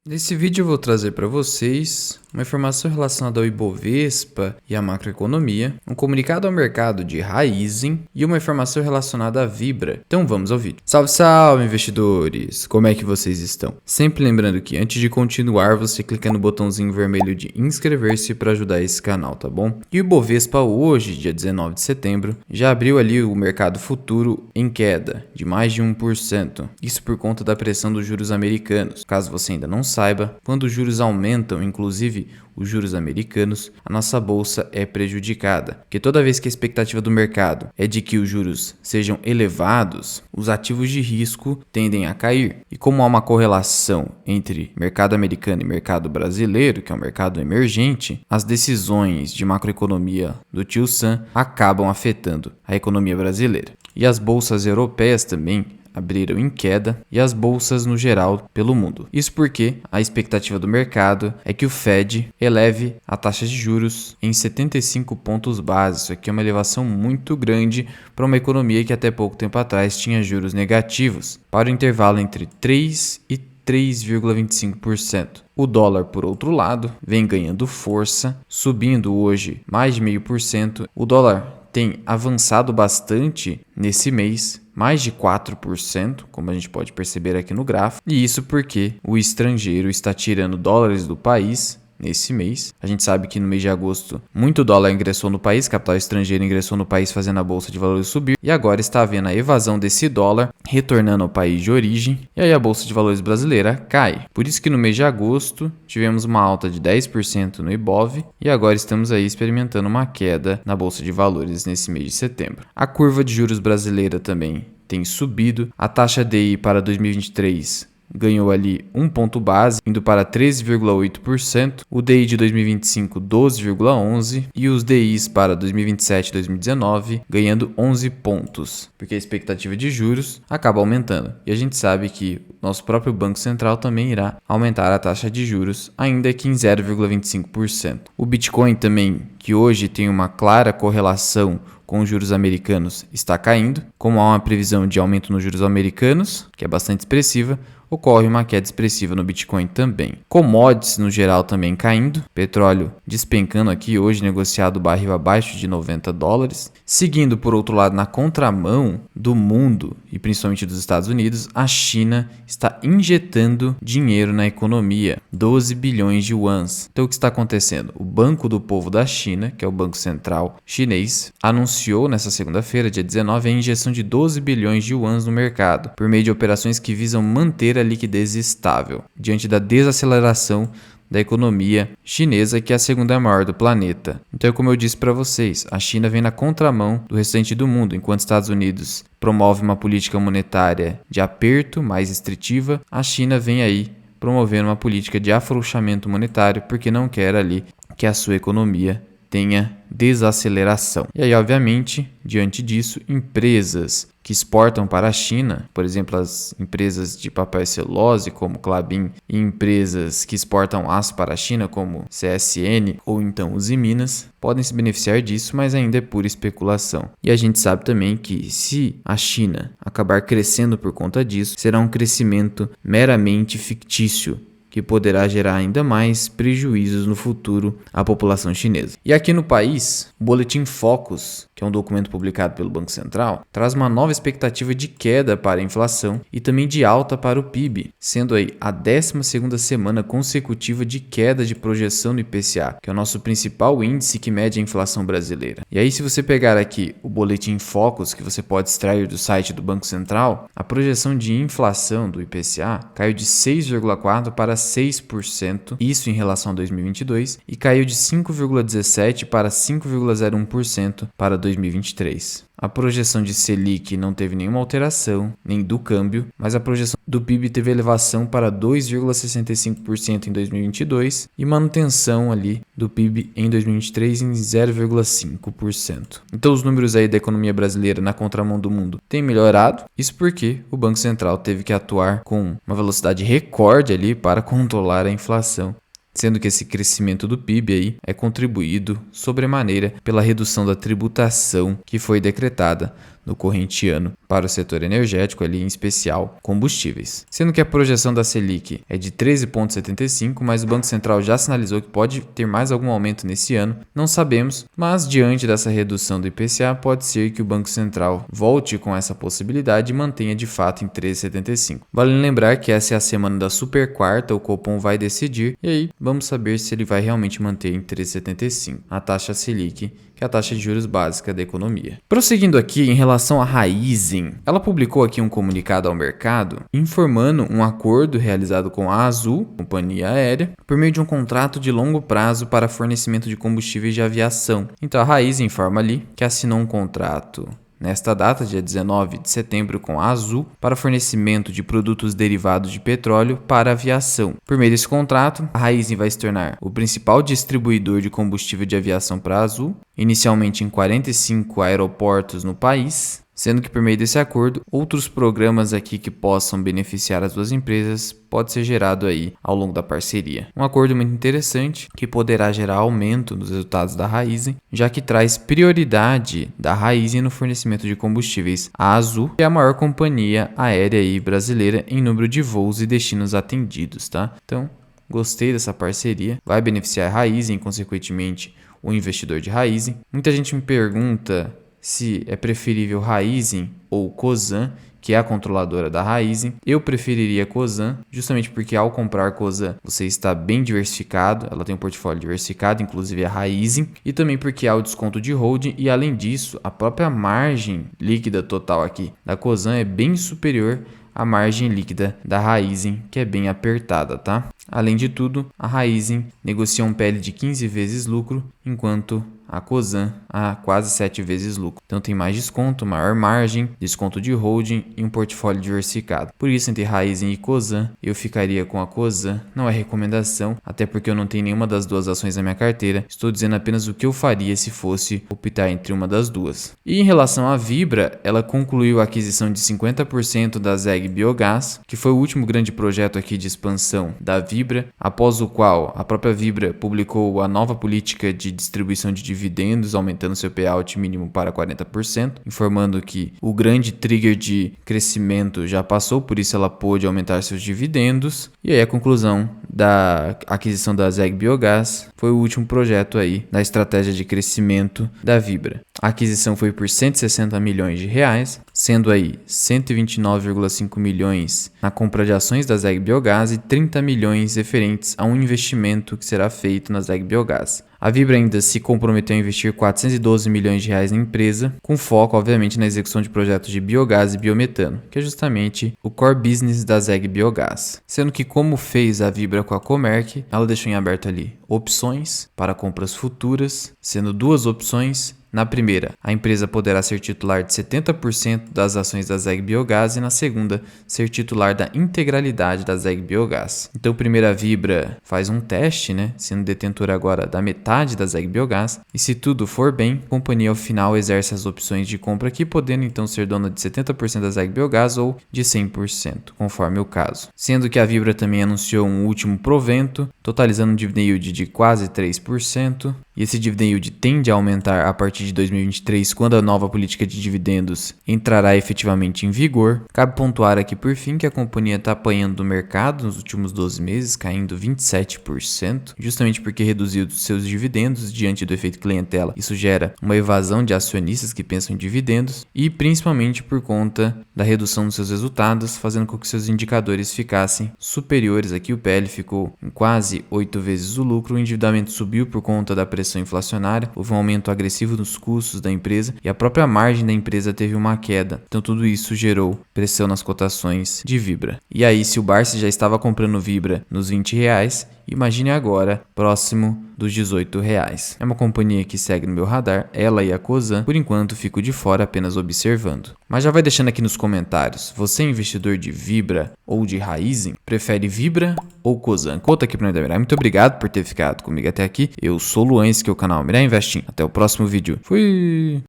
Nesse vídeo eu vou trazer para vocês uma informação relacionada ao Ibovespa e à macroeconomia, um comunicado ao mercado de Raizen e uma informação relacionada à Vibra. Então vamos ao vídeo. Salve, salve, investidores! Como é que vocês estão? Sempre lembrando que antes de continuar, você clica no botãozinho vermelho de inscrever-se para ajudar esse canal, tá bom? E o Ibovespa hoje, dia 19 de setembro, já abriu ali o mercado futuro em queda de mais de 1%. Isso por conta da pressão dos juros americanos. Caso você ainda não saiba, quando os juros aumentam, inclusive os juros americanos, a nossa bolsa é prejudicada, porque toda vez que a expectativa do mercado é de que os juros sejam elevados, os ativos de risco tendem a cair. E como há uma correlação entre mercado americano e mercado brasileiro, que é um mercado emergente, as decisões de macroeconomia do Tio Sam acabam afetando a economia brasileira. E as bolsas europeias também abriram em queda e as bolsas no geral pelo mundo. Isso porque a expectativa do mercado é que o Fed eleve a taxa de juros em 75 pontos base. Isso aqui é uma elevação muito grande para uma economia que até pouco tempo atrás tinha juros negativos, para o intervalo entre 3 e 3,25%. O dólar, por outro lado, vem ganhando força, subindo hoje mais de 0,5%. O dólar tem avançado bastante nesse mês, mais de 4%, como a gente pode perceber aqui no gráfico, e isso porque o estrangeiro está tirando dólares do país nesse mês. A gente sabe que no mês de agosto muito dólar ingressou no país, capital estrangeiro ingressou no país fazendo a bolsa de valores subir, e agora está havendo a evasão desse dólar retornando ao país de origem, e aí a bolsa de valores brasileira cai. Por isso que no mês de agosto tivemos uma alta de 10% no Ibov e agora estamos aí experimentando uma queda na bolsa de valores nesse mês de setembro. A curva de juros brasileira também tem subido. A taxa DI para 2023 ganhou ali um ponto base, indo para 13,8%, o DI de 2025 12,11% e os DIs para 2027 e 2019 ganhando 11 pontos, porque a expectativa de juros acaba aumentando. E a gente sabe que nosso próprio Banco Central também irá aumentar a taxa de juros, ainda que em 0,25%. O Bitcoin também, que hoje tem uma clara correlação com os juros americanos, está caindo. Como há uma previsão de aumento nos juros americanos, que é bastante expressiva, ocorre uma queda expressiva no Bitcoin também. Commodities no geral também caindo, petróleo despencando aqui, hoje negociado barril abaixo de $90. Seguindo por outro lado na contramão do mundo e principalmente dos Estados Unidos, a China está injetando dinheiro na economia, 12 bilhões de yuans. Então o que está acontecendo? O Banco do Povo da China, que é o Banco Central chinês, anunciou nessa segunda-feira, dia 19, a injeção de 12 bilhões de yuans no mercado, por meio de operações que visam manter a liquidez estável, diante da desaceleração da economia chinesa, que é a segunda maior do planeta. Então, como eu disse para vocês, a China vem na contramão do restante do mundo. Enquanto os Estados Unidos promove uma política monetária de aperto, mais restritiva, a China vem aí promovendo uma política de afrouxamento monetário, porque não quer ali que a sua economia tenha desaceleração. E aí, obviamente, diante disso, empresas que exportam para a China, por exemplo, as empresas de papel e celulose, como Klabin, e empresas que exportam aço para a China, como CSN ou então Usiminas, podem se beneficiar disso, mas ainda é pura especulação. E a gente sabe também que se a China acabar crescendo por conta disso, será um crescimento meramente fictício, que poderá gerar ainda mais prejuízos no futuro à população chinesa. E aqui no país, o Boletim Focus, que é um documento publicado pelo Banco Central, traz uma nova expectativa de queda para a inflação e também de alta para o PIB, sendo aí a 12ª semana consecutiva de queda de projeção no IPCA, que é o nosso principal índice que mede a inflação brasileira. E aí, se você pegar aqui o Boletim Focus, que você pode extrair do site do Banco Central, a projeção de inflação do IPCA caiu de 6,4% para 6%, isso em relação a 2022, e caiu de 5,17% para 5,01% para 2023. A projeção de Selic não teve nenhuma alteração, nem do câmbio, mas a projeção do PIB teve elevação para 2,65% em 2022 e manutenção ali do PIB em 2023 em 0,5%. Então os números aí da economia brasileira na contramão do mundo têm melhorado, isso porque o Banco Central teve que atuar com uma velocidade recorde ali para controlar a inflação, sendo que esse crescimento do PIB aí é contribuído sobremaneira pela redução da tributação que foi decretada no corrente ano para o setor energético, ali em especial combustíveis. Sendo que a projeção da Selic é de 13,75, mas o Banco Central já sinalizou que pode ter mais algum aumento nesse ano, não sabemos, mas diante dessa redução do IPCA, pode ser que o Banco Central volte com essa possibilidade e mantenha de fato em 13,75. Vale lembrar que essa é a semana da super quarta, o Copom vai decidir e aí vamos saber se ele vai realmente manter em 13,75 a taxa Selic, que é a taxa de juros básica da economia. Prosseguindo aqui, em relação à Raízen, ela publicou aqui um comunicado ao mercado informando um acordo realizado com a Azul, companhia aérea, por meio de um contrato de longo prazo para fornecimento de combustíveis de aviação. Então a Raízen informa ali que assinou um contrato nesta data, dia 19 de setembro, com a Azul, para fornecimento de produtos derivados de petróleo para a aviação. Por meio desse contrato, a Raízen vai se tornar o principal distribuidor de combustível de aviação para a Azul, inicialmente em 45 aeroportos no país, sendo que por meio desse acordo, outros programas aqui que possam beneficiar as duas empresas pode ser gerado aí ao longo da parceria. Um acordo muito interessante que poderá gerar aumento dos resultados da Raízen, já que traz prioridade da Raízen no fornecimento de combustíveis à Azul, que é a maior companhia aérea aí brasileira em número de voos e destinos atendidos, tá? Então, gostei dessa parceria, vai beneficiar a Raízen e, consequentemente, o investidor de Raízen. Muita gente me pergunta se é preferível Raízen ou Cosan, que é a controladora da Raízen. Eu preferiria Cosan, justamente porque ao comprar Cosan você está bem diversificado, ela tem um portfólio diversificado, inclusive a Raízen, e também porque há o desconto de holding e, além disso, a própria margem líquida total aqui da Cosan é bem superior à margem líquida da Raízen, que é bem apertada, tá? Além de tudo, a Raízen negocia um PL de 15 vezes lucro, enquanto a Cosan a quase 7 vezes lucro. Então tem mais desconto, maior margem, desconto de holding e um portfólio diversificado. Por isso, entre Raízen e Cosan, eu ficaria com a Cosan. Não é recomendação, até porque eu não tenho nenhuma das duas ações na minha carteira. Estou dizendo apenas o que eu faria se fosse optar entre uma das duas. E em relação à Vibra, ela concluiu a aquisição de 50% da ZEG Biogás, que foi o último grande projeto aqui de expansão da Vibra, após o qual a própria Vibra publicou a nova política de distribuição de dividendos, aumentando seu payout mínimo para 40%, informando que o grande trigger de crescimento já passou, por isso ela pôde aumentar seus dividendos. E aí a conclusão da aquisição da ZEG Biogás foi o último projeto aí da estratégia de crescimento da Vibra. A aquisição foi por 160 milhões de reais, sendo aí 129,5 milhões na compra de ações da ZEG Biogás e 30 milhões referentes a um investimento que será feito na ZEG Biogás. A Vibra ainda se comprometeu a investir 412 milhões de reais na empresa, com foco, obviamente, na execução de projetos de biogás e biometano, que é justamente o core business da ZEG Biogás. Sendo que, como fez a Vibra com a Comerc, ela deixou em aberto ali opções para compras futuras, sendo duas opções. Na primeira, a empresa poderá ser titular de 70% das ações da ZEG Biogás e na segunda, ser titular da integralidade da ZEG Biogás. Então, primeiro a Vibra faz um teste, sendo detentora agora da metade da ZEG Biogás, e se tudo for bem, a companhia ao final exerce as opções de compra aqui, podendo então ser dona de 70% da ZEG Biogás ou de 100%, conforme o caso. Sendo que a Vibra também anunciou um último provento, totalizando um dividend yield de quase 3%, e esse dividend yield tende a aumentar a partir de 2023, quando a nova política de dividendos entrará efetivamente em vigor. Cabe pontuar aqui por fim que a companhia está apanhando do mercado nos últimos 12 meses, caindo 27%, justamente porque reduziu seus dividendos diante do efeito clientela. Isso gera uma evasão de acionistas que pensam em dividendos e principalmente por conta da redução dos seus resultados, fazendo com que seus indicadores ficassem superiores. Aqui o PL ficou em quase 8 vezes o lucro, o endividamento subiu por conta da pressão inflacionária, houve um aumento agressivo dos custos da empresa e a própria margem da empresa teve uma queda. Então tudo isso gerou pressão nas cotações de Vibra. E aí, se o Barsi já estava comprando Vibra nos R$20, imagine agora próximo dos R$18. É uma companhia que segue no meu radar, ela e a Cosan. Por enquanto fico de fora apenas observando. Mas já vai deixando aqui nos comentários, você é investidor de Vibra ou de Raízen? Prefere Vibra ou Cosan? Conta aqui para mim. Muito obrigado por ter ficado comigo até aqui. Eu sou o Luan, esse aqui é o canal Mirai Investing. Até o próximo vídeo. Fui!